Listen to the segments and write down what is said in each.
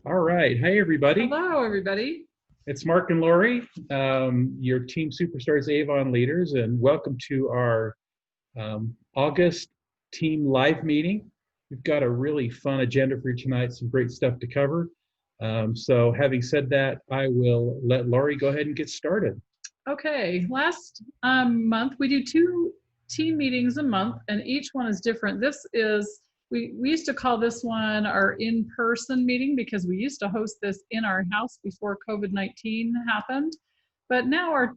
All right. Hey, everybody. Hello, everybody. It's Mark and Lori, your Team Superstars Avon leaders, and welcome to our August team live meeting. We've got a really fun agenda for you tonight, some great stuff to cover. So having said that, I will let Lori go ahead and get started. Okay, last month we do two team meetings a month, and each one is different. We used to call this one our in-person meeting because we used to host this in our house before COVID-19 happened. But now our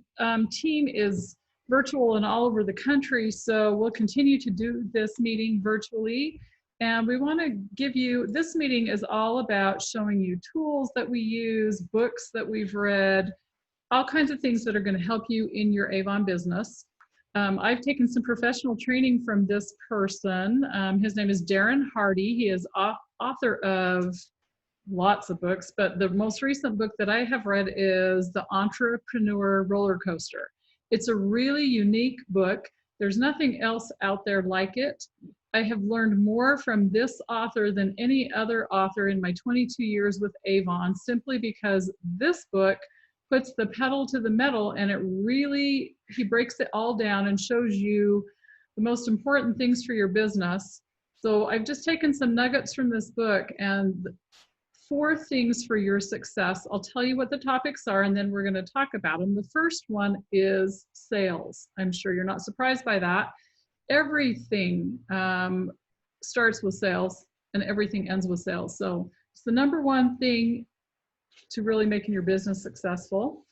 team is virtual and all over the country, so we'll continue to do this meeting virtually. And we want to give you, this meeting is all about showing you tools that we use, books that we've read, all kinds of things that are going to help you in your Avon business. I've taken some professional training from this person. His name is Darren Hardy. He is author of lots of books, but the most recent book that I have read is The Entrepreneur Roller Coaster. It's a really unique book. There's nothing else out there like it. I have learned more from this author than any other author in my 22 years with Avon, simply because this book puts the pedal to the metal, and he breaks it all down and shows you the most important things for your business. So I've just taken some nuggets from this book and 4 things for your success. I'll tell you what the topics are, and then we're going to talk about them. The first one is sales. I'm sure you're not surprised by that. Everything starts with sales and everything ends with sales. So it's the number one thing to really making your business successful.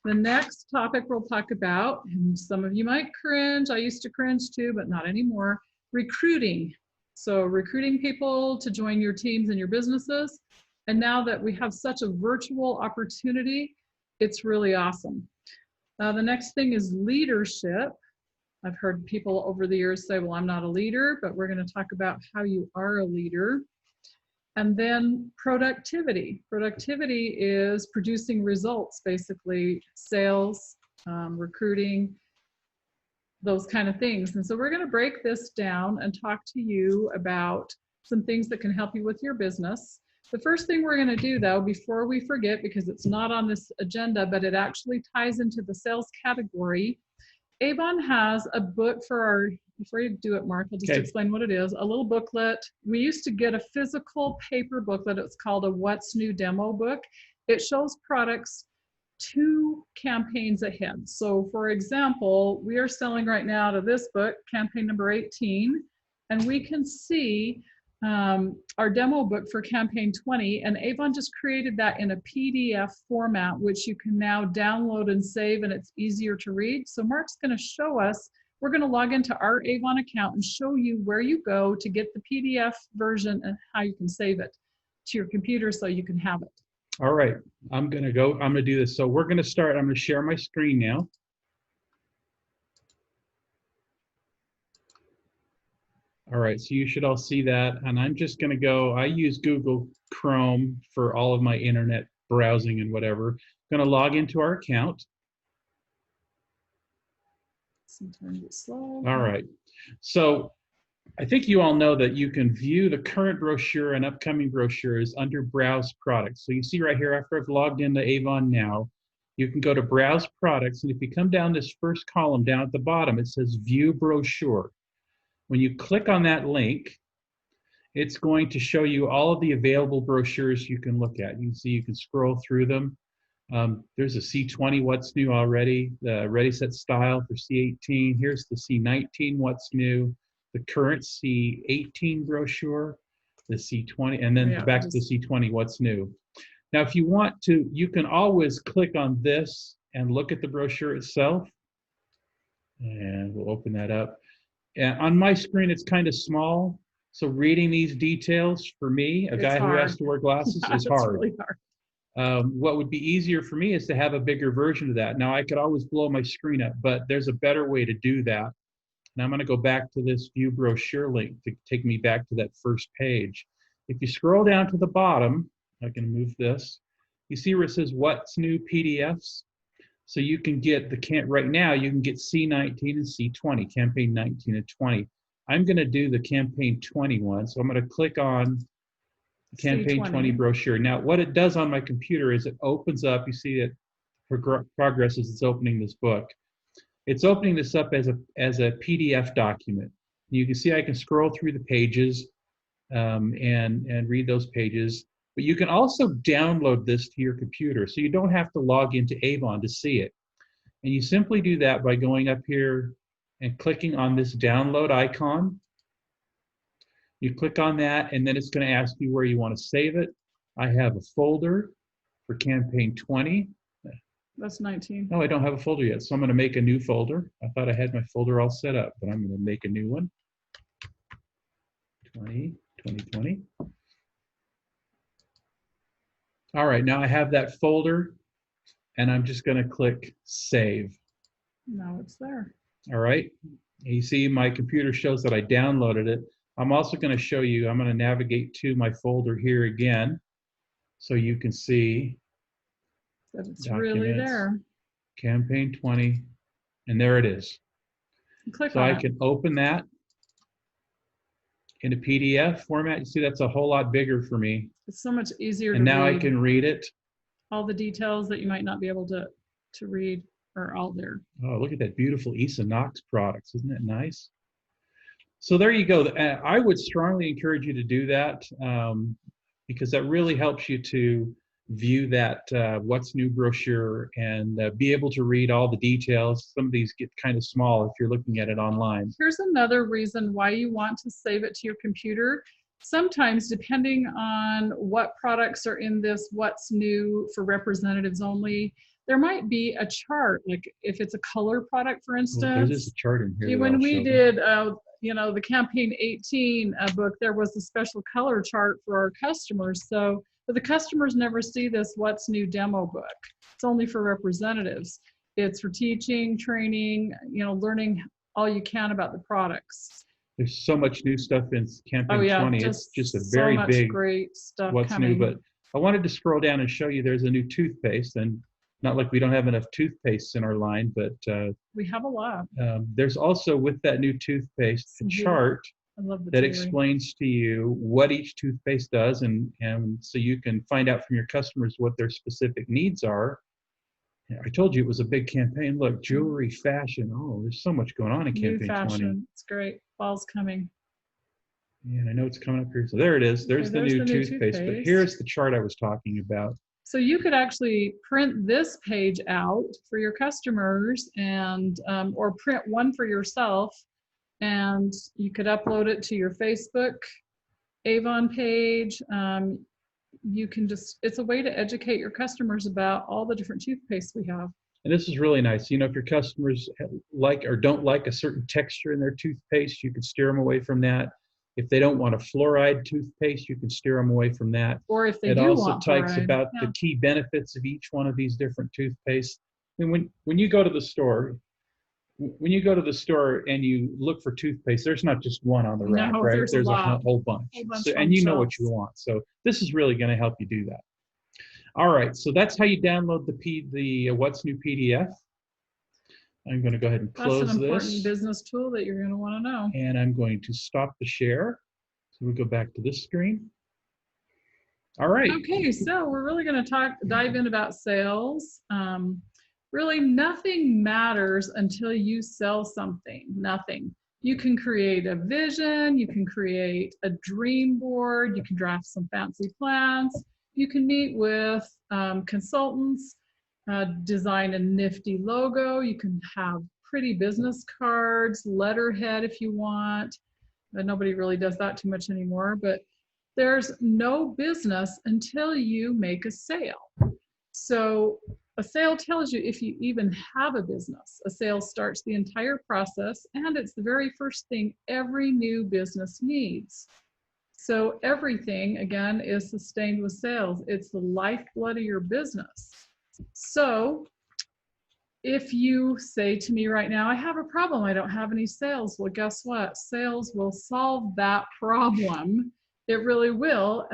The next topic we'll talk about, and some of you might cringe, I used to cringe too, but not anymore, recruiting. So recruiting people to join your teams and your businesses. And now that we have such a virtual opportunity, it's really awesome. The next thing is leadership. I've heard people over the years say, well, I'm not a leader, but we're going to talk about how you are a leader. And then productivity. Productivity is producing results, basically sales, recruiting, those kind of things. And so we're going to break this down and talk to you about some things that can help you with your business. The first thing we're going to do, though, before we forget, because it's not on this agenda, but it actually ties into the sales category, Avon has a book for our, before you do it, Mark, I'll just explain what it is, a little booklet. We used to get a physical paper booklet. It's called a What's New demo book. It shows products 2 campaigns ahead. So for example, we are selling right now to this book, campaign number 18, and we can see our demo book for campaign 20, and Avon just created that in a PDF format, which you can now download and save, and it's easier to read. So Mark's going to show us, we're going to log into our Avon account and show you where you go to get the PDF version and how you can save it to your computer so you can have it. All right, I'm going to do this. So we're going to start, I'm going to share my screen now. All right, so you should all see that, and I'm just going to go, I use Google Chrome for all of my internet browsing and whatever. I'm going to log into our account. Sometimes it's slow. All right, so I think you all know that you can view the current brochure and upcoming brochures under Browse Products. So you see right here, after I've logged into Avon now, you can go to Browse Products, and if you come down this first column down at the bottom, it says View Brochure. When you click on that link, it's going to show you all of the available brochures you can look at. You can see you can scroll through them. There's a C20 What's New already, the Ready Set Style for C18. Here's the C19 What's New, the current C18 brochure, the C20, and then back to the C20 What's New. Now, if you want to, you can always click on this and look at the brochure itself. And we'll open that up. And on my screen, it's kind of small. So reading these details for me, a guy who has to wear glasses, is hard. Really hard. What would be easier for me is to have a bigger version of that. Now, I could always blow my screen up, but there's a better way to do that. And I'm going to go back to this view brochure link to take me back to that first page. If you scroll down to the bottom, I can move this. You see where it says What's New PDFs? So you can get right now, you can get C19 and C20, campaign 19 and 20. I'm going to do the campaign 20 one. So I'm going to click on Campaign 20 brochure. Now, what it does on my computer is it opens up, you see it progress as it's opening this book. It's opening this up as a PDF document. You can see I can scroll through the pages and read those pages, but you can also download this to your computer, so you don't have to log into Avon to see it. And you simply do that by going up here and clicking on this download icon. You click on that, and then it's going to ask you where you want to save it. I have a folder for campaign 20. That's 19. No, I don't have a folder yet, so I'm going to make a new folder. I thought I had my folder all set up, but I'm going to make a new one. 2020. All right, now I have that folder, and I'm just going to click Save. Now it's there. All right, you see my computer shows that I downloaded it. I'm also going to show you, I'm going to navigate to my folder here again, so you can see that it's really there. Campaign 20, and there it is. Click so on I it. can open that in a PDF format. You see, that's a whole lot bigger for me. It's so much easier and to now read. I can read it. All the details that you might not be able to read are all there. Oh, look at that beautiful Issa Knox products. Isn't that nice? So there you go. I would strongly encourage you to do that because that really helps you to view that what's new brochure and be able to read all the details. Some of these get kind of small if you're looking at it online. Here's another reason why you want to save it to your computer. Sometimes, depending on what products are in this what's new for representatives only, there might be a chart, like if it's a color product, for instance. There's a chart in here. When we did the campaign 18 book, there was a special color chart for our customers. So, but the customers never see this what's new demo book. It's only for representatives. It's for teaching, training, learning all you can about the products. There's so much new stuff in campaign 20. It's just a so very much big great stuff what's coming. new. But I wanted to scroll down and show you there's a new toothpaste, and not like we don't have enough toothpastes in our line, but we have a lot. There's also with that new toothpaste a chart that explains to you what each toothpaste does, and so you can find out from your customers what their specific needs are. I told you it was a big campaign. Look, jewelry, fashion. Oh, there's so much going on in campaign 20. It's great. Fall's coming. And I know it's coming up here. So there it is. There's the new toothpaste. But here's the chart I was talking about. So you could actually print this page out for your customers and or print one for yourself, and you could upload it to your Facebook Avon page. You can it's a way to educate your customers about all the different toothpastes we have. And this is really nice. If your customers like or don't like a certain texture in their toothpaste, you can steer them away from that. If they don't want a fluoride toothpaste, you can steer them away from that. Or if they do want fluoride. It also talks about the key benefits of each one of these different toothpastes. And when you go to the store, and you look for toothpaste, there's not just one on the rack, right? There's a whole bunch. And you know what you want. So this is really going to help you do that. All right, so that's how you download the What's New PDF. I'm going to go ahead and close this. That's an important business tool that you're going to want to know. And I'm going to stop the share. So we go back to this screen. All right. Okay, so we're really going to dive in about sales. Really, nothing matters until you sell something. Nothing. You can create a vision. You can create a dream board. You can draft some fancy plans. You can meet with consultants. Design a nifty logo. You can have pretty business cards, letterhead if you want. Nobody really does that too much anymore, but there's no business until you make a sale. So a sale tells you if you even have a business. A sale starts the entire process, and it's the very first thing every new business needs. So everything, again, is sustained with sales. It's the lifeblood of your business. So if you say to me right now, I have a problem, I don't have any sales, well, guess what? Sales will solve that problem. It really will.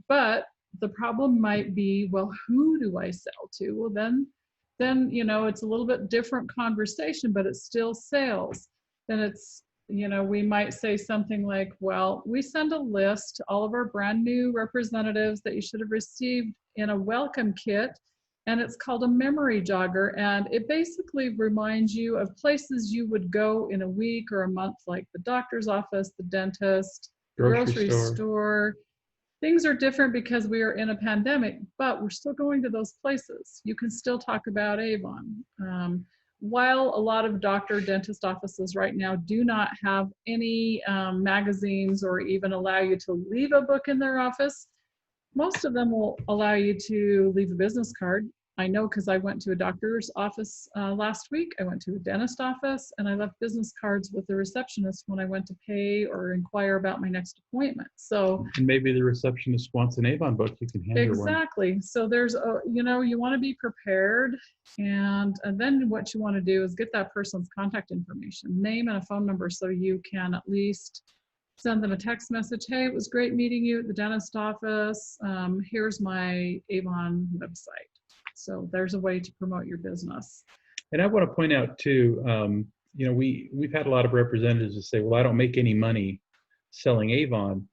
But the problem might be, well, who do I sell to? Well, then it's a little bit different conversation, but it's still sales. Then we might say something like, well, we send a list to all of our brand new representatives that you should have received in a welcome kit, and it's called a memory jogger, and it basically reminds you of places you would go in a week or a month, like the doctor's office, the dentist, Grocery grocery store. store. Things are different because we are in a pandemic, but we're still going to those places. You can still talk about Avon. While a lot of doctor dentist offices right now do not have any magazines or even allow you to leave a book in their office, most of them will allow you to leave a business card. I know because I went to a doctor's office last week. I went to a dentist office, and I left business cards with the receptionist when I went to pay or inquire about my next appointment. So, And maybe the receptionist wants an Avon book. You can hand her one. exactly. So there's you want to be prepared, and then what you want to do is get that person's contact information, name and a phone number, so you can at least send them a text message. Hey, it was great meeting you at the dentist office. Here's my Avon website. So there's a way to promote your business. And I want to point out too, we've had a lot of representatives that say, well, I don't make any money selling Avon.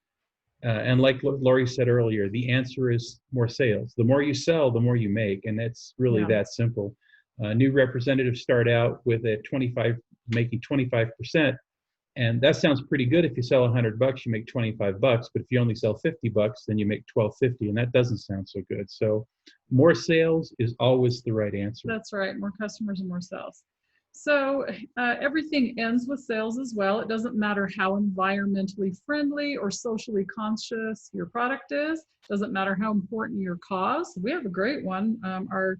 And like Lori said earlier, the answer is more sales. The more you sell, the more you make. And that's really that simple. New representatives start out with making 25%. And that sounds pretty good. If you sell $100, you make $25. But if you only sell $50, then you make $12.50, and that doesn't sound so good. So more sales is always the right answer. That's right. More customers and more sales. So everything ends with sales as well. It doesn't matter how environmentally friendly or socially conscious your product is. Doesn't matter how important your cause. We have a great one. Our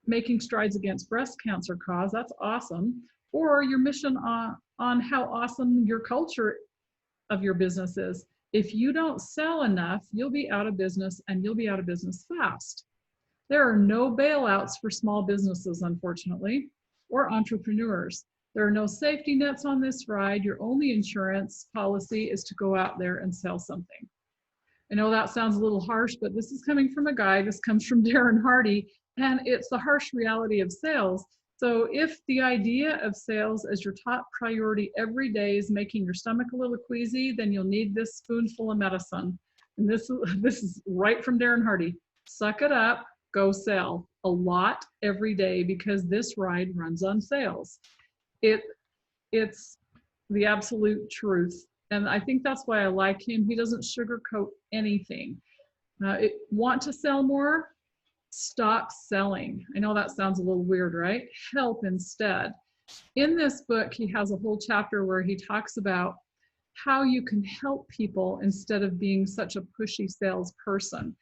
Making Strides Against Breast Cancer cause. That's awesome. Or your mission on how awesome your culture of your business is. If you don't sell enough, you'll be out of business, and you'll be out of business fast. There are no bailouts for small businesses, unfortunately, or entrepreneurs. There are no safety nets on this ride. Your only insurance policy is to go out there and sell something. I know that sounds a little harsh, but this is coming from a guy. This comes from Darren Hardy, and it's the harsh reality of sales. So if the idea of sales as your top priority every day is making your stomach a little queasy, then you'll need this spoonful of medicine. And this is right from Darren Hardy. Suck it up, go sell a lot every day, because this ride runs on sales. It's the absolute truth. And I think that's why I like him. He doesn't sugarcoat anything. Want to sell more? Stop selling. I know that sounds a little weird, right? Help instead. In this book, he has a whole chapter where he talks about how you can help people instead of being such a pushy salesperson.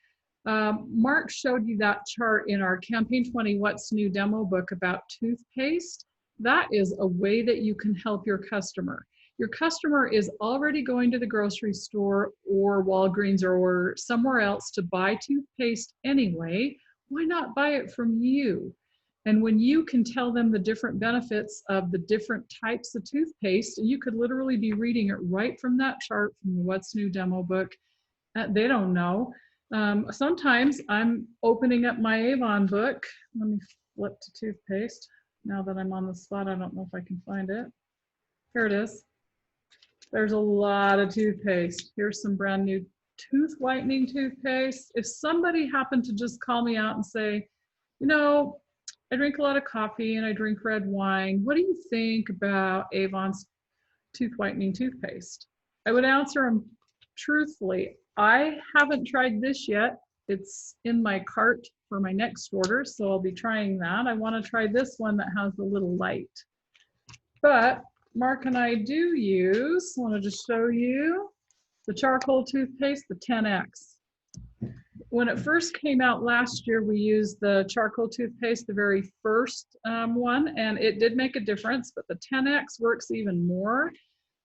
Mark showed you that chart in our Campaign 20 What's New demo book about toothpaste. That is a way that you can help your customer. Your customer is already going to the grocery store or Walgreens or somewhere else to buy toothpaste anyway. Why not buy it from you? And when you can tell them the different benefits of the different types of toothpaste, you could literally be reading it right from that chart from the What's New demo book. They don't know. Sometimes I'm opening up my Avon book. Let me flip to toothpaste. Now that I'm on the spot, I don't know if I can find it. Here it is. There's a lot of toothpaste. Here's some brand new tooth whitening toothpaste. If somebody happened to just call me out and say, I drink a lot of coffee and I drink red wine, what do you think about Avon's tooth whitening toothpaste? I would answer them truthfully. I haven't tried this yet. It's in my cart for my next order, so I'll be trying that. I want to try this one that has a little light. But Mark and I do use, I want to just show you, the charcoal toothpaste, the 10X. When it first came out last year, we used the charcoal toothpaste, the very first one, and it did make a difference, but the 10X works even more.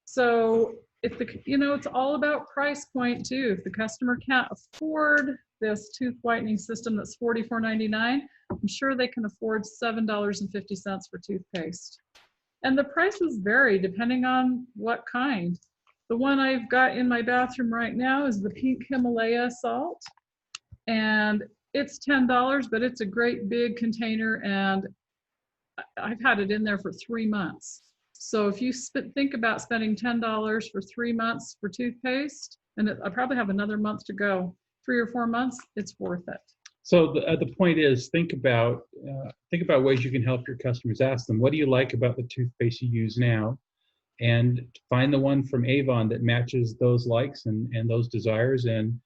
So if it's all about price point too. If the customer can't afford this tooth whitening system that's $44.99, I'm sure they can afford $7.50 for toothpaste. And the prices vary depending on what kind. The one I've got in my bathroom right now is the pink Himalaya salt. And it's $10, but it's a great big container, and I've had it in there for 3 months. So if you think about spending $10 for 3 months for toothpaste, and I probably have another month to go, 3 or 4 months, it's worth it. So the point is, think about ways you can help your customers. Ask them, what do you like about the toothpaste you use now? And find the one from Avon that matches those likes and those desires, and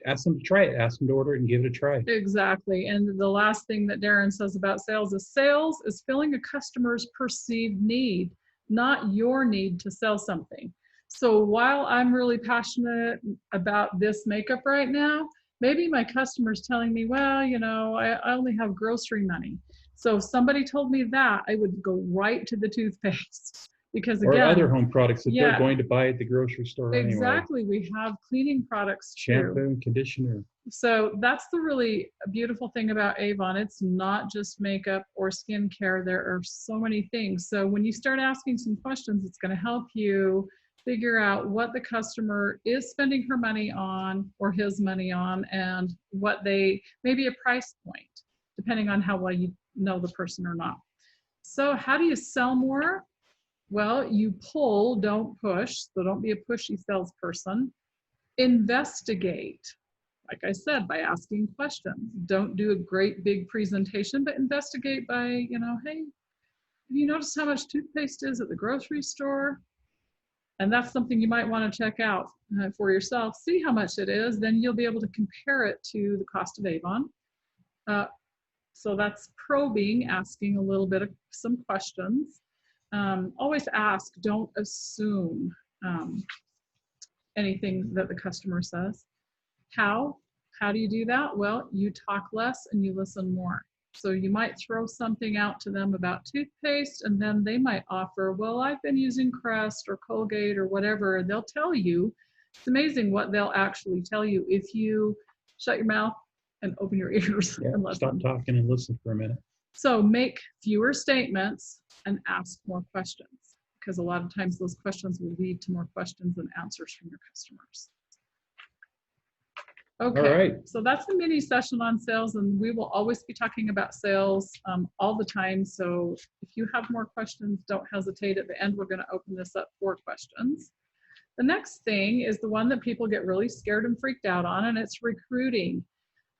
ask them to try it. Ask them to order it and give it a try. Exactly. And the last thing that Darren says about sales is filling a customer's perceived need, not your need to sell something. So while I'm really passionate about this makeup right now, maybe my customer's telling me, well, you know, I only have grocery money. So if somebody told me that, I would go right to the toothpaste. Because again, or other home products that yeah, they're going to buy at the grocery store anyway. Exactly. We have cleaning products too. Shampoo and conditioner. So that's the really beautiful thing about Avon. It's not just makeup or skincare. There are so many things. So when you start asking some questions, it's going to help you figure out what the customer is spending her money on or his money on, and what maybe a price point, depending on how well you know the person or not. So how do you sell more? Well, you pull, don't push. So don't be a pushy salesperson. Investigate. Like I said, by asking questions. Don't do a great big presentation, but investigate by, hey, have you noticed how much toothpaste is at the grocery store? And that's something you might want to check out for yourself. See how much it is. Then you'll be able to compare it to the cost of Avon. So that's probing, asking a little bit of some questions. Always ask, don't assume anything that the customer says. How do you do that? Well, you talk less and you listen more. So you might throw something out to them about toothpaste, and then they might offer, well, I've been using Crest or Colgate or whatever. They'll tell you. It's amazing what they'll actually tell you if you shut your mouth and open your ears. Yeah, and listen. Stop talking and listen for a minute. So make fewer statements and ask more questions, because a lot of times those questions will lead to more questions and answers from your customers. Okay, all right. So that's the mini session on sales, and we will always be talking about sales all the time. So if you have more questions, don't hesitate. At the end, we're going to open this up for questions. The next thing is the one that people get really scared and freaked out on, and it's recruiting.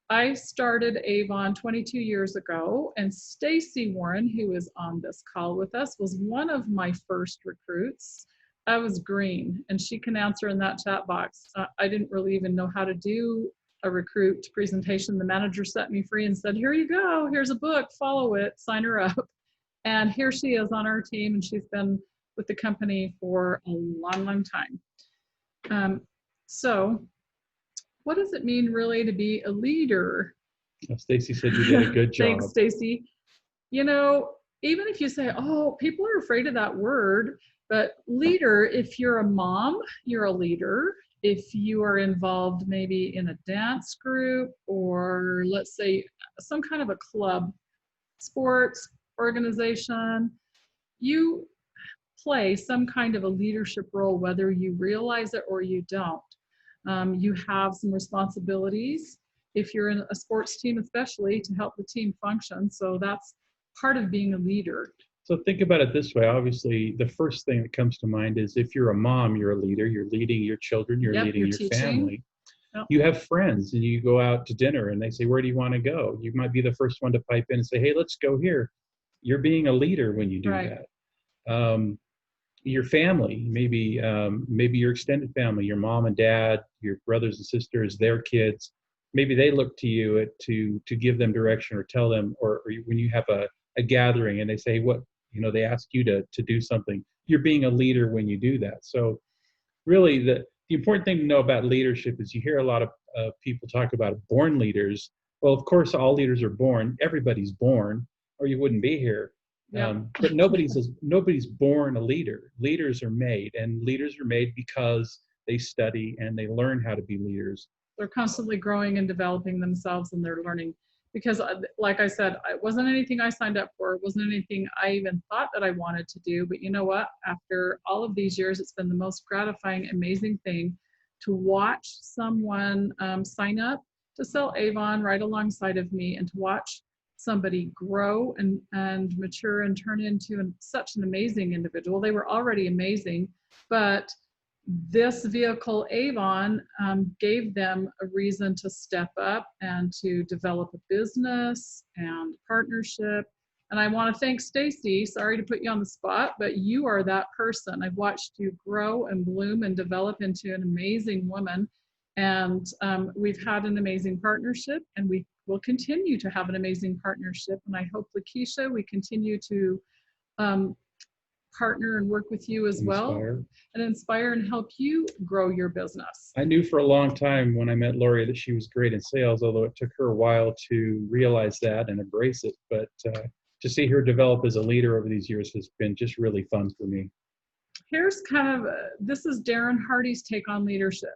I started Avon 22 years ago, and Stacy Warren, who is on this call with us, was one of my first recruits. I was green, and she can answer in that chat box. I didn't really even know how to do a recruit presentation. The manager set me free and said, here you go, here's a book, follow it, sign her up. And here she is on our team, and she's been with the company for a long, long time. So what does it mean really to be a leader? Stacy said you did a good job. Thanks, Stacy. Even if you say, oh, people are afraid of that word, but leader, if you're a mom, you're a leader. If you are involved maybe in a dance group, or let's say some kind of a club, sports organization, you play some kind of a leadership role, whether you realize it or you don't. You have some responsibilities if you're in a sports team, especially, to help the team function. So that's part of being a leader. So think about it this way. Obviously, the first thing that comes to mind is if you're a mom, you're a leader. You're leading your children. You're leading your family. Yep. You have friends, and you go out to dinner, and they say, where do you want to go? You might be the first one to pipe in and say, hey, let's go here. You're being a leader when you do that. Your family, maybe your extended family, your mom and dad, your brothers and sisters, their kids, maybe they look to you to give them direction or tell them, or when you have a gathering and they say, they ask you to do something, you're being a leader when you do that. So really the important thing to know about leadership is you hear a lot of people talk about born leaders. Well, of course, all leaders are born. Everybody's born, or you wouldn't be here. Yeah. But nobody's born a leader. Leaders are made, and leaders are made because they study and they learn how to be leaders. They're constantly growing and developing themselves, and they're learning. Because like I said, it wasn't anything I signed up for. It wasn't anything I even thought that I wanted to do. But you know what? After all of these years, it's been the most gratifying, amazing thing to watch someone sign up to sell Avon right alongside of me, and to watch somebody grow and mature and turn into such an amazing individual. They were already amazing, but this vehicle, Avon, gave them a reason to step up and to develop a business and partnership. And I want to thank Stacy. Sorry to put you on the spot, but you are that person. I've watched you grow and bloom and develop into an amazing woman. And we've had an amazing partnership, and we will continue to have an amazing partnership. And I hope, Lakeisha, we continue to partner and work with you as well, and inspire and help you grow your business. I knew for a long time when I met Lori that she was great in sales, although it took her a while to realize that and embrace it. But to see her develop as a leader over these years has been just really fun for me. Here's kind of, this is Darren Hardy's take on leadership.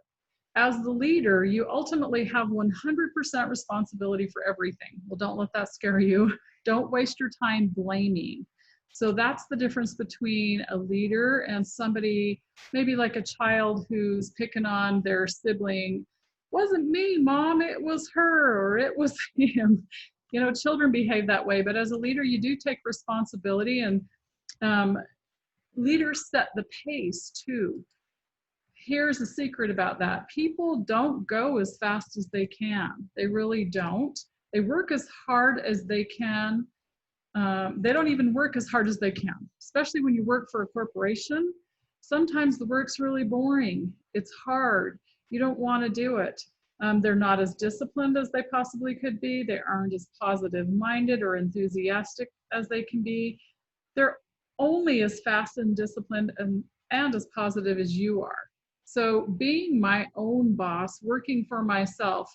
As the leader, you ultimately have 100% responsibility for everything. Well, don't let that scare you. Don't waste your time blaming. So that's the difference between a leader and somebody, maybe like a child who's picking on their sibling. Wasn't me, Mom, it was her, or it was him. You know, children behave that way, but as a leader, you do take responsibility, and leaders set the pace too. Here's the secret about that. People don't go as fast as they can. They really don't. They work as hard as they can. They don't even work as hard as they can, especially when you work for a corporation. Sometimes the work's really boring. It's hard. You don't want to do it. They're not as disciplined as they possibly could be. They aren't as positive-minded or enthusiastic as they can be. They're only as fast and disciplined and as positive as you are. So being my own boss, working for myself,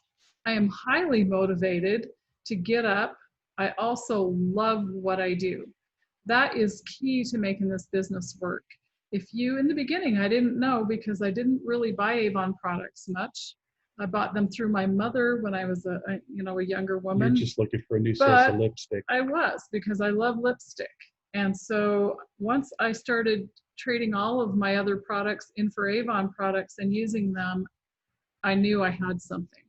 I am highly motivated to get up. I also love what I do. That is key to making this business work. If you, in the beginning, I didn't know because I didn't really buy Avon products much. I bought them through my mother when I was a younger woman. You're just looking for a new source of lipstick. I was, because I love lipstick. And so once I started trading all of my other products in for Avon products and using them, I knew I had something.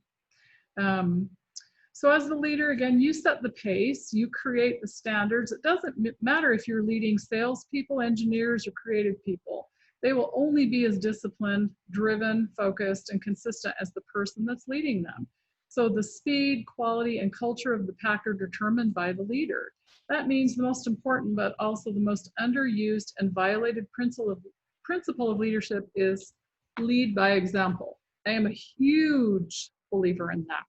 So as the leader, again, you set the pace, you create the standards. It doesn't matter if you're leading salespeople, engineers, or creative people. They will only be as disciplined, driven, focused, and consistent as the person that's leading them. So the speed, quality, and culture of the pack are determined by the leader. That means the most important, but also the most underused and violated principle of leadership is lead by example. I am a huge believer in that.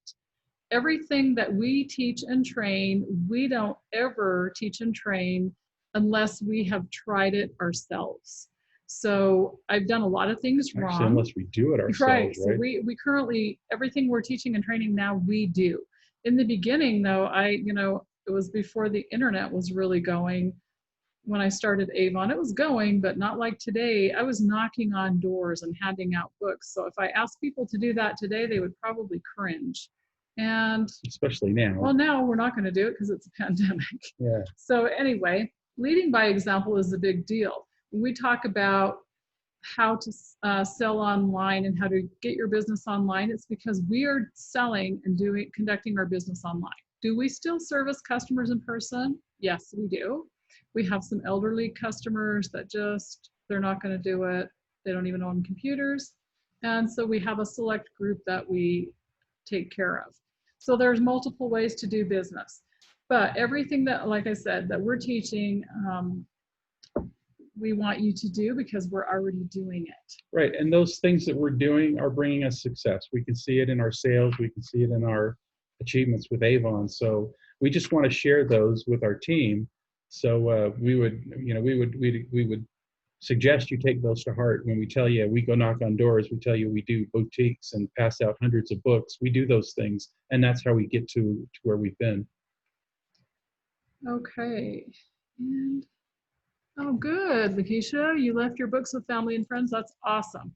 Everything that we teach and train, we don't ever teach and train unless we have tried it ourselves. So I've done a lot of things wrong. Actually, unless we do it ourselves, right? So we currently, everything we're teaching and training now, we do. In the beginning, though, it was before the internet was really going. When I started Avon, it was going, but not like today. I was knocking on doors and handing out books. So if I asked people to do that today, they would probably cringe. And especially now. Well, now we're not going to do it because it's a pandemic. Yeah. So anyway, leading by example is a big deal. When we talk about how to sell online and how to get your business online, it's because we are selling and conducting our business online. Do we still service customers in person? Yes, we do. We have some elderly customers that they're not going to do it. They don't even own computers. And so we have a select group that we take care of. So there's multiple ways to do business. But everything that, like I said, that we're teaching, we want you to do because we're already doing it. Right, and those things that we're doing are bringing us success. We can see it in our sales, we can see it in our achievements with Avon. So we just want to share those with our team. So we would suggest you take those to heart. When we tell you we go knock on doors, we tell you we do boutiques and pass out hundreds of books. We do those things, and that's how we get to where we've been. Okay. And oh, good, Lakeisha. You left your books with family and friends. That's awesome.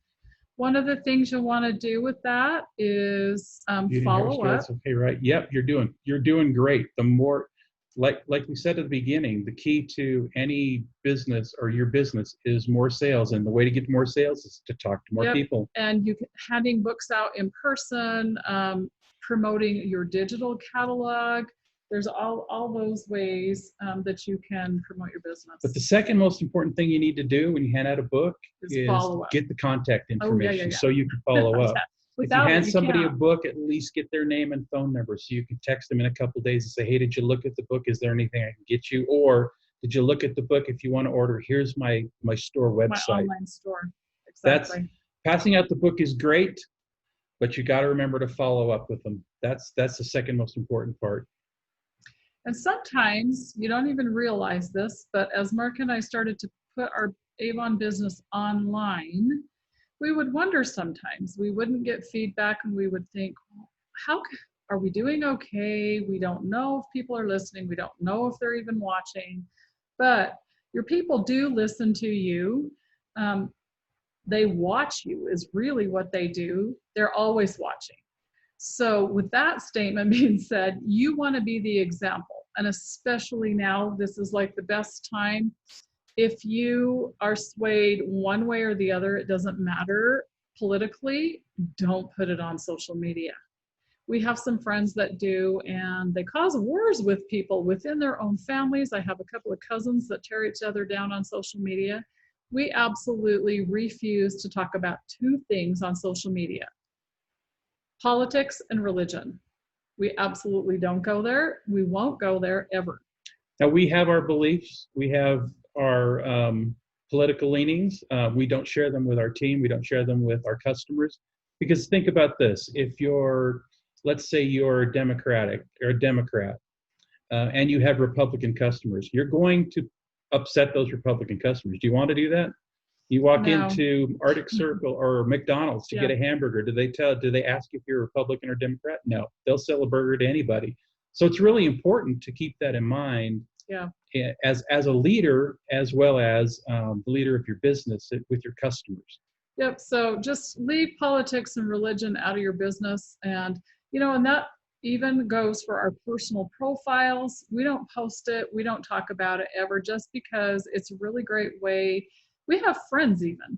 One of the things you'll want to do with that is follow up. Okay, right. Yep, you're doing great. The more, like we said at the beginning, the key to any business or your business is more sales, and the way to get more sales is to talk to more people. And you can handing books out in person, promoting your digital catalog. there's all those ways that you can promote your business. But the second most important thing you need to do when you hand out a book is follow up. get the contact Oh, information so you can follow up. If you Without hand it, somebody a can't. book, at least get their name and phone number so you can text them in a couple of days and say, hey, did you look at the book? Is there anything I can get you? Or did you look at the book? If you want to order, here's my store website. My online store. That's Exactly. passing out the book is great, but you got to remember to follow up with them. That's the second most important part. And sometimes you don't even realize this, but as Mark and I started to put our Avon business online, we would wonder sometimes. We wouldn't get feedback and we would think, how are we doing okay? We don't know if people are listening. We don't know if they're even watching. But your people do listen to you. They watch you is really what they do. They're always watching. So with that statement being said, you want to be the example. And especially now, this is like the best time. If you are swayed one way or the other, it doesn't matter politically, don't put it on social media. We have some friends that do, and they cause wars with people within their own families. I have a couple of cousins that tear each other down on social media. We absolutely refuse to talk about two things on social media: politics and religion. We absolutely don't go there. We won't go there ever. Now, we have our beliefs. We have our political leanings. We don't share them with our team. We don't share them with our customers. Because think about this. If let's say you're Democratic or a Democrat, and you have Republican customers, you're going to upset those Republican customers. Do you want to do that? You walk into Arctic Circle or McDonald's to get a hamburger. Do they ask if you're Republican or Democrat? No, they'll sell a burger to anybody. So it's really important to keep that in mind as a leader, as well as the leader of your business with your customers. Yep. So just leave politics and religion out of your business. And, and that even goes for our personal profiles. We don't post it. We don't talk about it ever, just because it's a really great way. We have friends even.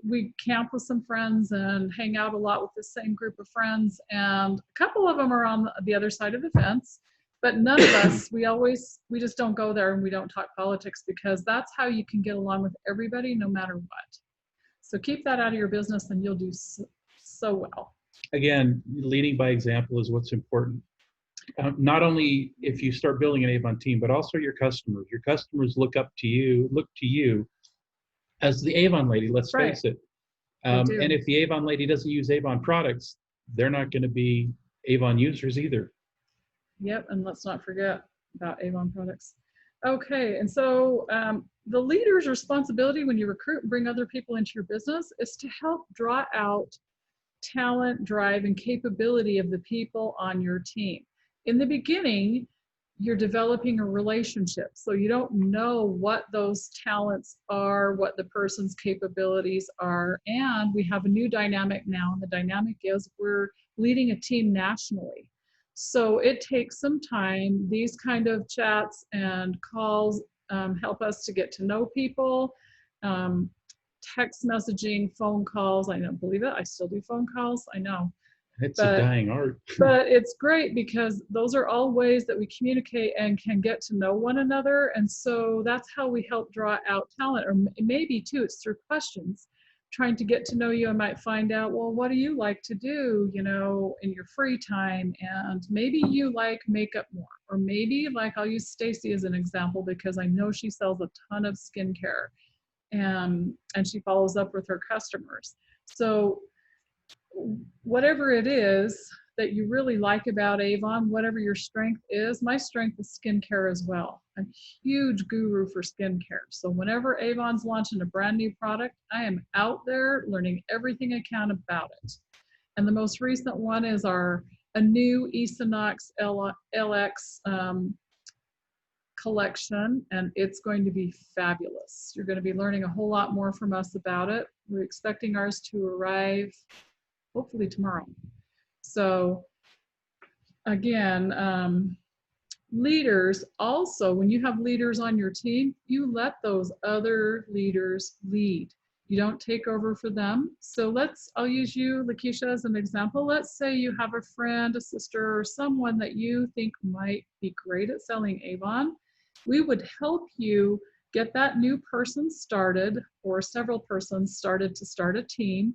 We camp with some friends and hang out a lot with the same group of friends. And a couple of them are on the other side of the fence, but none of us, we just don't go there and we don't talk politics, because that's how you can get along with everybody no matter what. So keep that out of your business and you'll do so well. Again, leading by example is what's important. Not only if you start building an Avon team, but also your customers. Your customers look to you as the Avon lady, let's face it. And if the Avon lady doesn't use Avon products, they're not going to be Avon users either. Yep, and let's not forget about Avon products. Okay, and so the leader's responsibility when you recruit and bring other people into your business is to help draw out talent, drive, and capability of the people on your team. In the beginning, you're developing a relationship, so you don't know what those talents are, what the person's capabilities are, and we have a new dynamic now, and the dynamic is we're leading a team nationally. So it takes some time. These kind of chats and calls help us to get to know people. Text messaging, phone calls. I don't believe it. I still do phone calls. I know. It's a dying art. But it's great because those are all ways that we communicate and can get to know one another. And so that's how we help draw out talent. Or maybe too, it's through questions. Trying to get to know you, I might find out, well, what do you like to do, in your free time? And maybe you like makeup more, or maybe I'll use Stacy as an example because I know she sells a ton of skincare, and she follows up with her customers. So whatever it is that you really like about Avon, whatever your strength is, my strength is skincare as well. I'm a huge guru for skincare. So whenever Avon's launching a brand new product, I am out there learning everything I can about it. And the most recent one is a new Esonox LX collection, and it's going to be fabulous. You're going to be learning a whole lot more from us about it. We're expecting ours to arrive hopefully tomorrow. So again, leaders also, when you have leaders on your team, you let those other leaders lead. You don't take over for them. So I'll use you, Lakeisha, as an example. Let's say you have a friend, a sister, or someone that you think might be great at selling Avon. We would help you get that new person started, or several persons started to start a team.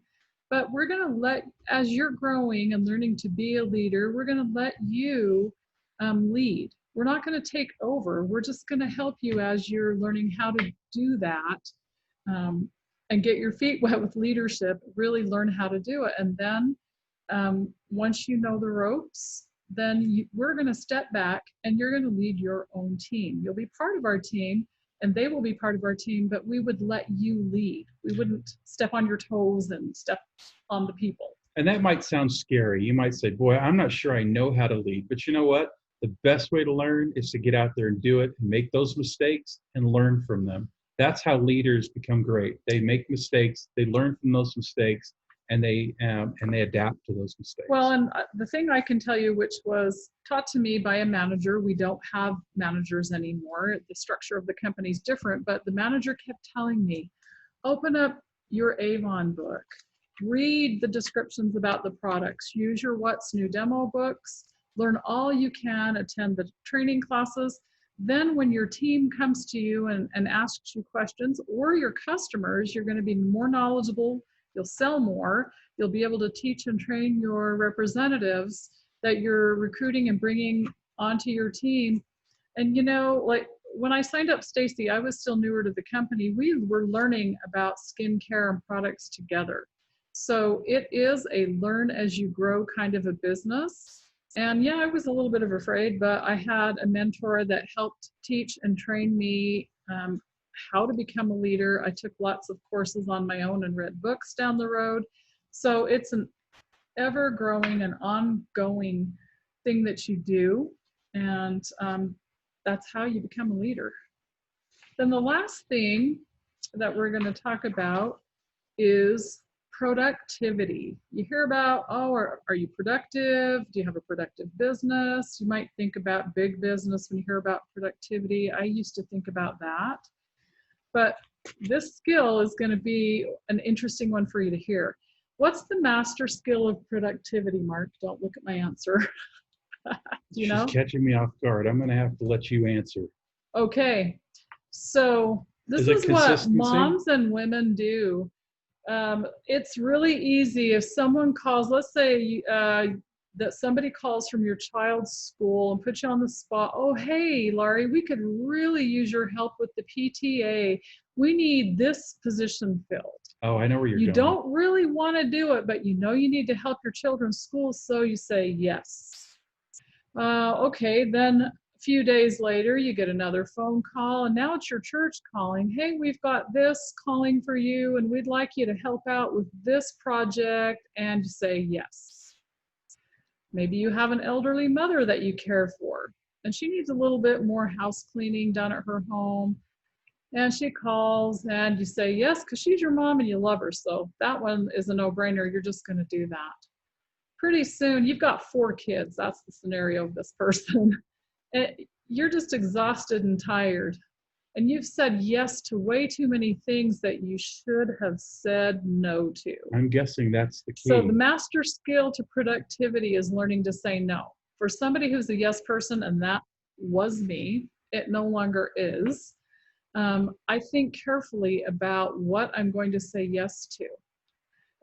But we're going to as you're growing and learning to be a leader, we're going to let you lead. We're not going to take over. We're just going to help you as you're learning how to do that. And get your feet wet with leadership, really learn how to do it. And then once you know the ropes, then we're going to step back and you're going to lead your own team. You'll be part of our team and they will be part of our team, but we would let you lead. We wouldn't step on your toes and step on the people. And that might sound scary. You might say, boy, I'm not sure I know how to lead. But you know what? The best way to learn is to get out there and do it and make those mistakes and learn from them. That's how leaders become great. They make mistakes, they learn from those mistakes, and they adapt to those mistakes. Well, and the thing I can tell you, which was taught to me by a manager, we don't have managers anymore. The structure of the company is different, but the manager kept telling me, open up your Avon book, read the descriptions about the products, use your What's New demo books, learn all you can, attend the training classes. Then when your team comes to you and asks you questions, or your customers, you're going to be more knowledgeable, you'll sell more, you'll be able to teach and train your representatives that you're recruiting and bringing onto your team. And you know, like when I signed up Stacy, I was still newer to the company. We were learning about skincare and products together. So it is a learn as you grow kind of a business. And yeah, I was a little bit afraid, but I had a mentor that helped teach and train me how to become a leader. I took lots of courses on my own and read books down the road. So it's an ever growing and ongoing thing that you do. And that's how you become a leader. Then the last thing that we're going to talk about is productivity. You hear about, oh, are you productive? Do you have a productive business? You might think about big business when you hear about productivity. I used to think about that. But this skill is going to be an interesting one for you to hear. What's the master skill of productivity, Mark? Don't look at my answer. You know? She's catching me off guard. I'm going to have to let you answer. Okay. So this is what moms and women do. It's really easy if someone calls, let's say that somebody calls from your child's school and puts you on the spot. Oh, hey, Laurie, we could really use your help with the PTA. We need this position filled. Oh, I know where you're going. You don't really want to do it, but you know you need to help your children's school, so you say yes. Okay, then a few days later, you get another phone call, and now it's your church calling. Hey, we've got this calling for you, and we'd like you to help out with this project, and you say yes. Maybe you have an elderly mother that you care for, and she needs a little bit more house cleaning done at her home, and she calls, and you say yes, because she's your mom and you love her, so that one is a no-brainer. You're just going to do that. Pretty soon, you've got 4 kids. That's the scenario of this person. You're just exhausted and tired. And you've said yes to way too many things that you should have said no to. I'm guessing that's the key. So the master skill to productivity is learning to say no. For somebody who's a yes person, and that was me, it no longer is, I think carefully about what I'm going to say yes to.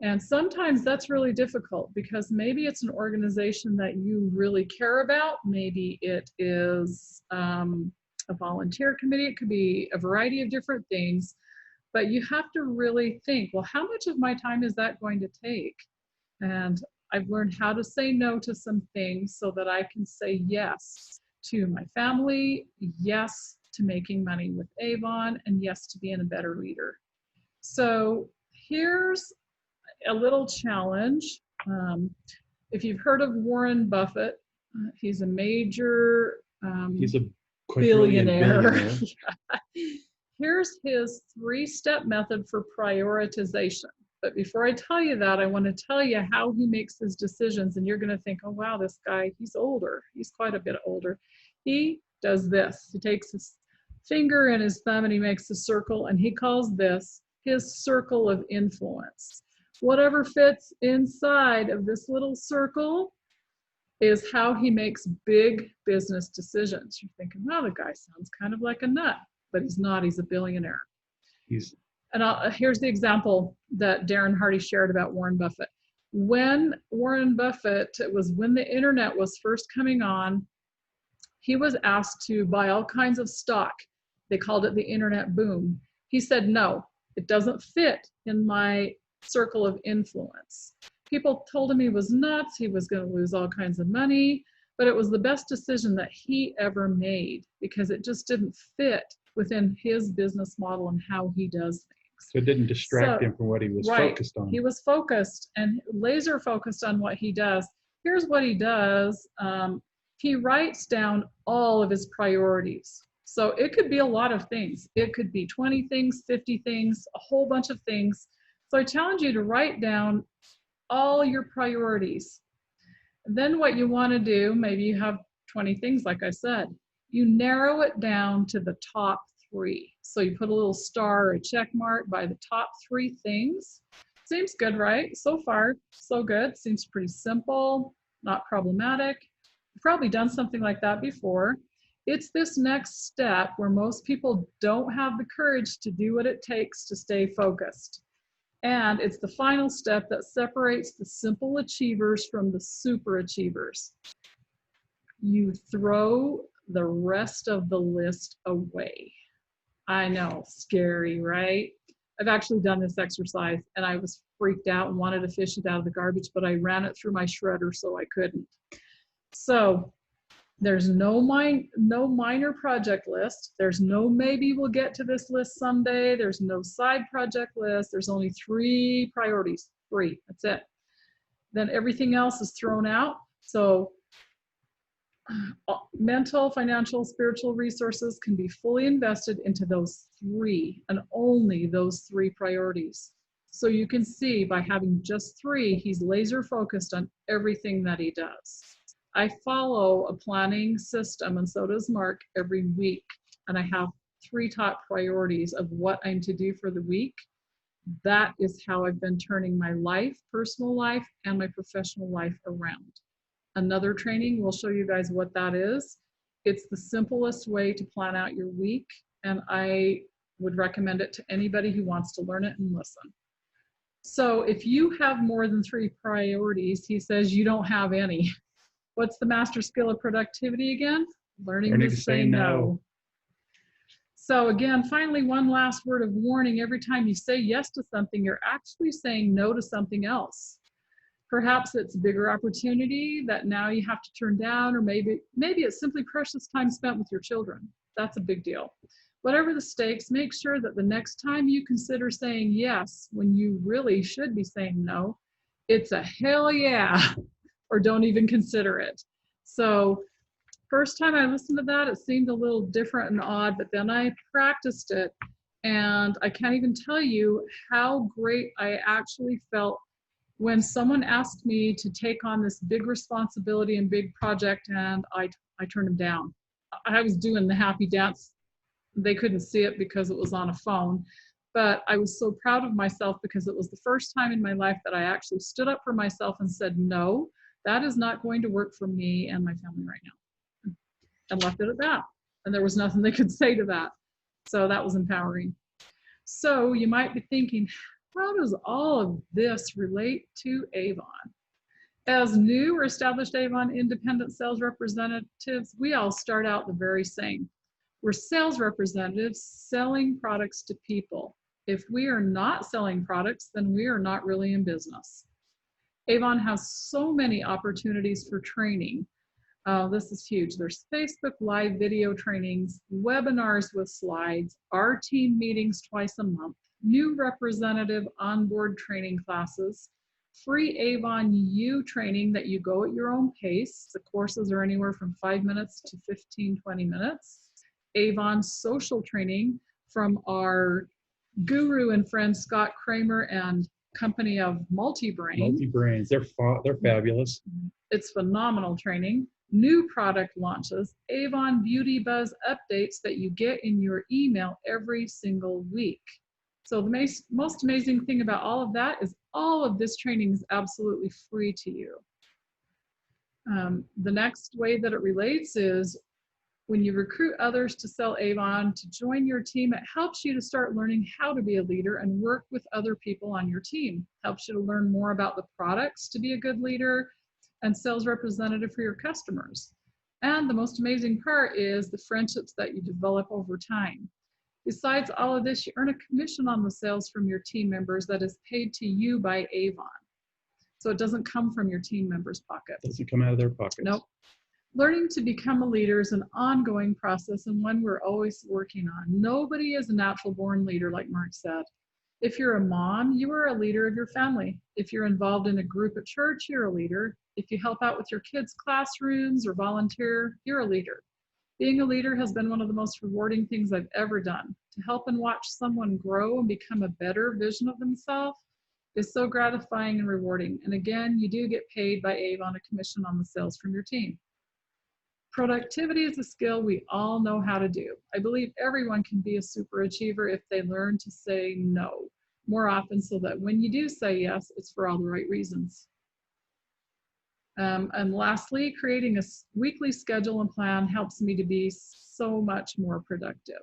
And sometimes that's really difficult because maybe it's an organization that you really care about. Maybe it is a volunteer committee. It could be a variety of different things. But you have to really think, well, how much of my time is that going to take? And I've learned how to say no to some things so that I can say yes to my family, yes to making money with Avon, and yes to being a better leader. So here's a little challenge. If you've heard of Warren Buffett, he's a major he's a billionaire. Yeah. Here's his 3-step method for prioritization. But before I tell you that, I want to tell you how he makes his decisions. And you're going to think, oh, wow, this guy, he's older. He's quite a bit older. He does this. He takes his finger and his thumb and he makes a circle, and he calls this his circle of influence. Whatever fits inside of this little circle is how he makes big business decisions. You're thinking, wow, the guy sounds kind of like a nut, but he's not. He's a billionaire. And here's the example that Darren Hardy shared about Warren Buffett. When Warren Buffett, it was when the internet was first coming on, he was asked to buy all kinds of stock. They called it the internet boom. He said, no, it doesn't fit in my circle of influence. People told him he was nuts, he was going to lose all kinds of money, but it was the best decision that he ever made because it just didn't fit within his business model and how he does things. So it didn't distract him from what he was focused on. He was focused and laser focused on what he does. Here's what he does. He writes down all of his priorities. So it could be a lot of things. It could be 20 things, 50 things, a whole bunch of things. So I challenge you to write down all your priorities. And then what you want to do, maybe you have 20 things, like I said, you narrow it down to the top 3. So you put a little star or a check mark by the top 3 things. Seems good, right? So far, so good. Seems pretty simple, not problematic. You've probably done something like that before. It's this next step where most people don't have the courage to do what it takes to stay focused. And it's the final step that separates the simple achievers from the super achievers. You throw the rest of the list away. I know, scary, right? I've actually done this exercise and I was freaked out and wanted to fish it out of the garbage, but I ran it through my shredder so I couldn't. So there's no minor project list. There's no maybe we'll get to this list someday. There's no side project list. There's only 3 priorities. 3, that's it. Then everything else is thrown out. So mental, financial, spiritual resources can be fully invested into those 3 and only those 3 priorities. So you can see by having just 3, he's laser focused on everything that he does. I follow a planning system, and so does Mark, every week. And I have 3 top priorities of what I'm to do for the week. That is how I've been turning my life, personal life, and my professional life around. Another training will show you guys what that is. It's the simplest way to plan out your week, and I would recommend it to anybody who wants to learn it and listen. So if you have more than 3 priorities, he says you don't have any. What's the master skill of productivity again? Learning to say no. So again, finally, one last word of warning. Every time you say yes to something, you're actually saying no to something else. Perhaps it's a bigger opportunity that now you have to turn down, or maybe it's simply precious time spent with your children. That's a big deal. Whatever the stakes, make sure that the next time you consider saying yes when you really should be saying no, it's a hell yeah, or don't even consider it. So first time I listened to that, it seemed a little different and odd, but then I practiced it, and I can't even tell you how great I actually felt when someone asked me to take on this big responsibility and big project, and I turned them down. I was doing the happy dance. They couldn't see it because it was on a phone, but I was so proud of myself because it was the first time in my life that I actually stood up for myself and said, no, that is not going to work for me and my family right now, and left it at that. And there was nothing they could say to that. So that was empowering. So you might be thinking, how does all of this relate to Avon? As new or established Avon independent sales representatives, we all start out the very same. We're sales representatives selling products to people. If we are not selling products, then we are not really in business. Avon has so many opportunities for training. This is huge. There's Facebook Live video trainings, webinars with slides, our team meetings twice a month, new representative onboard training classes, free Avon U training that you go at your own pace. The courses are anywhere from 5 minutes to 15, 20 minutes. Avon social training from our guru and friend Scott Kramer and company of Multibrain. Multibrains, they're fabulous. It's phenomenal training. New product launches, Avon Beauty Buzz updates that you get in your email every single week. So the most amazing thing about all of that is all of this training is absolutely free to you. The next way that it relates is when you recruit others to sell Avon to join your team, it helps you to start learning how to be a leader and work with other people on your team. Helps you to learn more about the products to be a good leader and sales representative for your customers. And the most amazing part is the friendships that you develop over time. Besides all of this, you earn a commission on the sales from your team members that is paid to you by Avon. So it doesn't come from your team members' pockets. It doesn't come out of their pockets. Nope. Learning to become a leader is an ongoing process and one we're always working on. Nobody is a natural born leader, like Mark said. If you're a mom, you are a leader of your family. If you're involved in a group at church, you're a leader. If you help out with your kids' classrooms or volunteer, you're a leader. Being a leader has been one of the most rewarding things I've ever done. To help and watch someone grow and become a better vision of themselves is so gratifying and rewarding. And again, you do get paid by Avon a commission on the sales from your team. Productivity is a skill we all know how to do. I believe everyone can be a super achiever if they learn to say no more often, so that when you do say yes, it's for all the right reasons. And lastly, creating a weekly schedule and plan helps me to be so much more productive.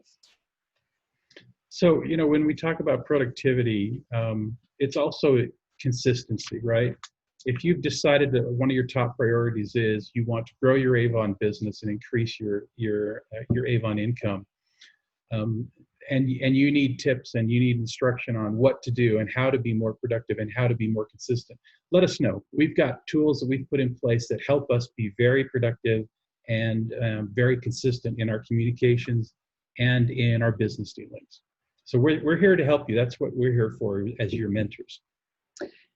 So, when we talk about productivity, it's also consistency, right? If you've decided that one of your top priorities is you want to grow your Avon business and increase your Avon income, and you need tips and you need instruction on what to do and how to be more productive and how to be more consistent, let us know. We've got tools that we've put in place that help us be very productive and very consistent in our communications and in our business dealings. So we're here to help you. That's what we're here for, as your mentors.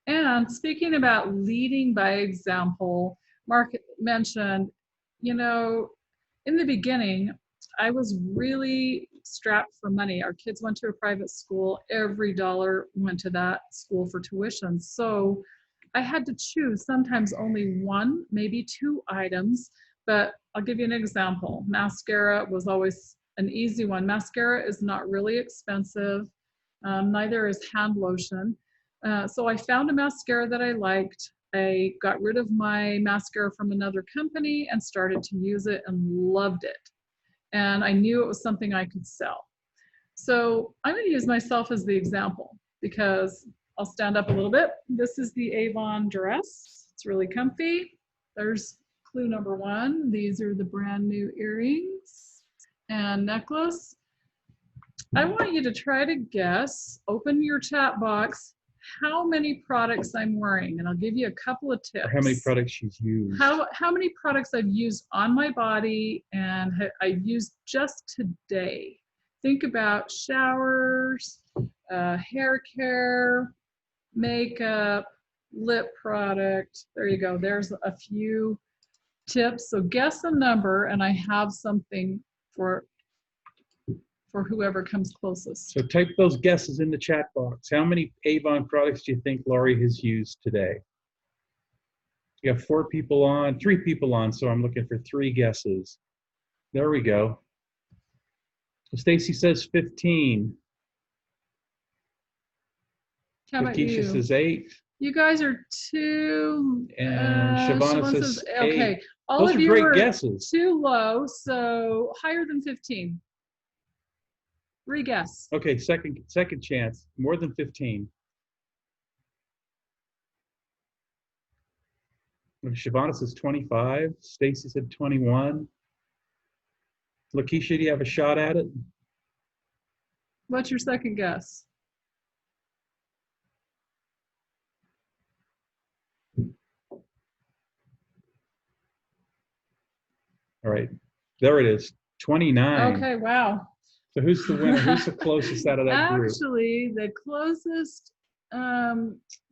And speaking about leading by example, Mark mentioned, in the beginning, I was really strapped for money. Our kids went to a private school. Every dollar went to that school for tuition. So I had to choose sometimes only one, maybe two items. But I'll give you an example. Mascara was always an easy one. Mascara is not really expensive. Neither is hand lotion. So I found a mascara that I liked. I got rid of my mascara from another company and started to use it and loved it. And I knew it was something I could sell. So I'm going to use myself as the example because I'll stand up a little bit. This is the Avon dress. It's really comfy. There's clue number one. These are the brand new earrings and necklace. I want you to try to guess, open your chat box, how many products I'm wearing, and I'll give you a couple of tips. Or how many products she's used. How many products I've used on my body and I've used just today. Think about showers, hair care, makeup, lip product. There you go. There's a few tips. So guess a number, and I have something for whoever comes closest. So type those guesses in the chat box. How many Avon products do you think Laurie has used today? You have 3 people on, so I'm looking for 3 guesses. There we go. So Stacy says 15. How about you? Lakeisha says 8. You guys are too. And Shavana says 8. Okay. All Those of are you great are guesses. too low, so higher than 15. Re-guess. Okay, second chance. More than 15. Shavana says 25. Stacy said 21. Lakeisha, do you have a shot at it? What's your second guess? All right, there it is, 29. Okay, wow. So who's the winner? Who's the closest out of that group? Actually, the closest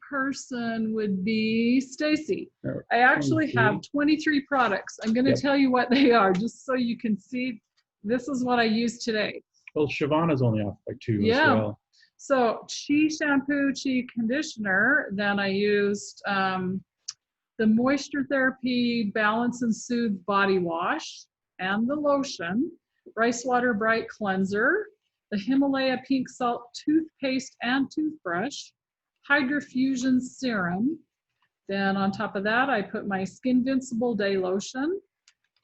person would be Stacy. I actually have 23 products. I'm going to tell you what they are, just so you can see. This is what I used today. Well, Shavana's only off by 2 as well. So Chi shampoo, Chi conditioner. Then I used the Moisture Therapy Balance and Soothe body wash and the lotion. Rice Water Bright cleanser, the Himalaya Pink Salt toothpaste and toothbrush, Hydrofusion serum. Then on top of that, I put my Skinvincible Day Lotion,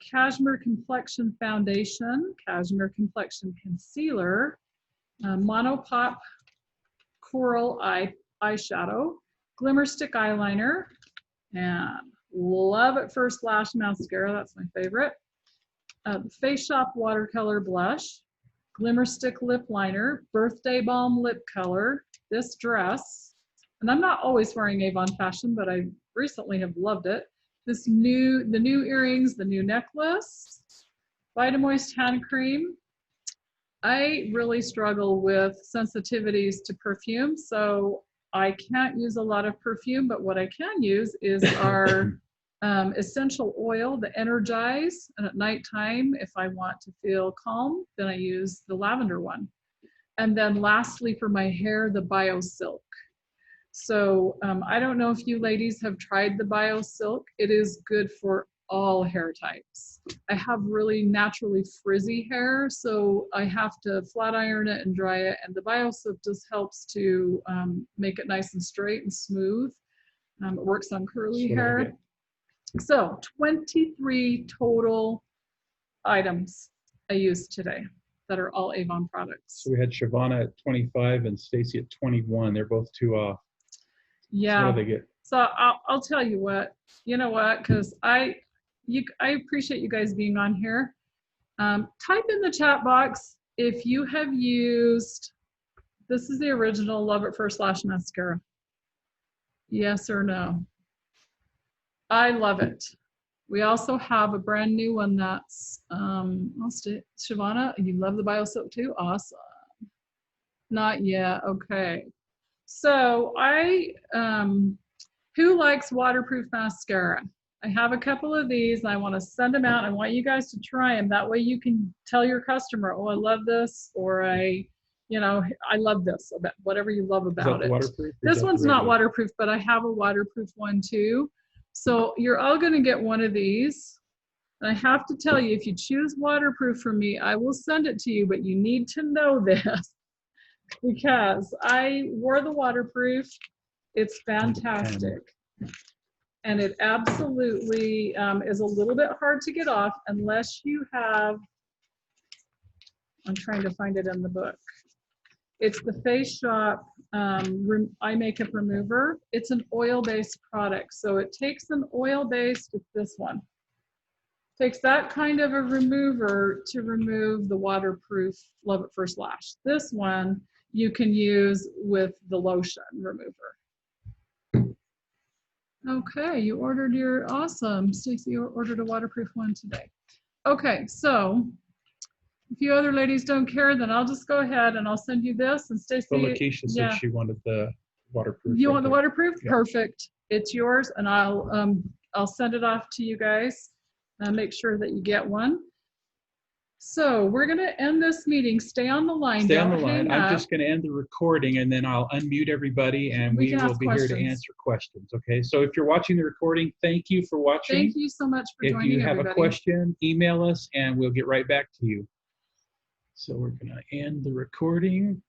Cashmere Complexion Foundation, Cashmere Complexion Concealer, Monopop Coral Eyeshadow, Glimmer Stick Eyeliner, and Love at First Lash Mascara, that's my favorite. Face Shop Watercolor Blush, Glimmer Stick Lip Liner, Birthday Balm Lip Color, this dress, and I'm not always wearing Avon fashion, but I recently have loved it. The new earrings, the new necklace, Vitamoist hand cream. I really struggle with sensitivities to perfume, so I can't use a lot of perfume, but what I can use is our essential oil, the Energize, and at nighttime, if I want to feel calm, then I use the lavender one. And then lastly, for my hair, the BioSilk. So I don't know if you ladies have tried the BioSilk. It is good for all hair types. I have really naturally frizzy hair, so I have to flat iron it and dry it, and the BioSilk just helps to make it nice and straight and smooth. It works on curly hair. So 23 total items I used today that are all Avon products. So we had Shavana at 25 and Stacy at 21. They're both 2 off. Yeah. So what do they get? So I'll tell you what, you know what, because I appreciate you guys being on here. Type in the chat box if you have used, this is the original Love at First Lash mascara. Yes or no? I love it. We also have a brand new one that's, Shavana, you love the BioSilk too? Awesome. Not yet, okay. So who likes waterproof mascara? I have a couple of these and I want to send them out. I want you guys to try them. That way you can tell your customer, oh, I love this, or I love this, about whatever you love about it. Waterproof? This one's not waterproof, but I have a waterproof one too. So you're all going to get one of these. And I have to tell you, if you choose waterproof from me, I will send it to you, but you need to know this because I wore the waterproof. It's fantastic. And it absolutely is a little bit hard to get off unless you have, I'm trying to find it in the book. It's the Face Shop eye makeup remover. It's an oil-based product. So it takes an oil-based, it's this one. Takes that kind of a remover to remove the waterproof Love at First Lash. This one you can use with the lotion remover. Okay, you ordered your, awesome. Stacey, you ordered a waterproof one today. Okay, so if you other ladies don't care, then I'll just go ahead and I'll send you this. And Stacey, well, Lakeisha said she wanted the waterproof. You want the waterproof? Yeah. Perfect. It's yours, and I'll send it off to you guys. Make sure that you get one. So we're going to end this meeting. Stay on the line. Stay on the line. I'm just going to end the recording, and then I'll unmute everybody, and we will be here to answer questions. Okay. So if you're watching the recording, thank you for watching. Thank you so much for joining. If you have everybody. A question, email us, and we'll get right back to you. So we're going to end the recording.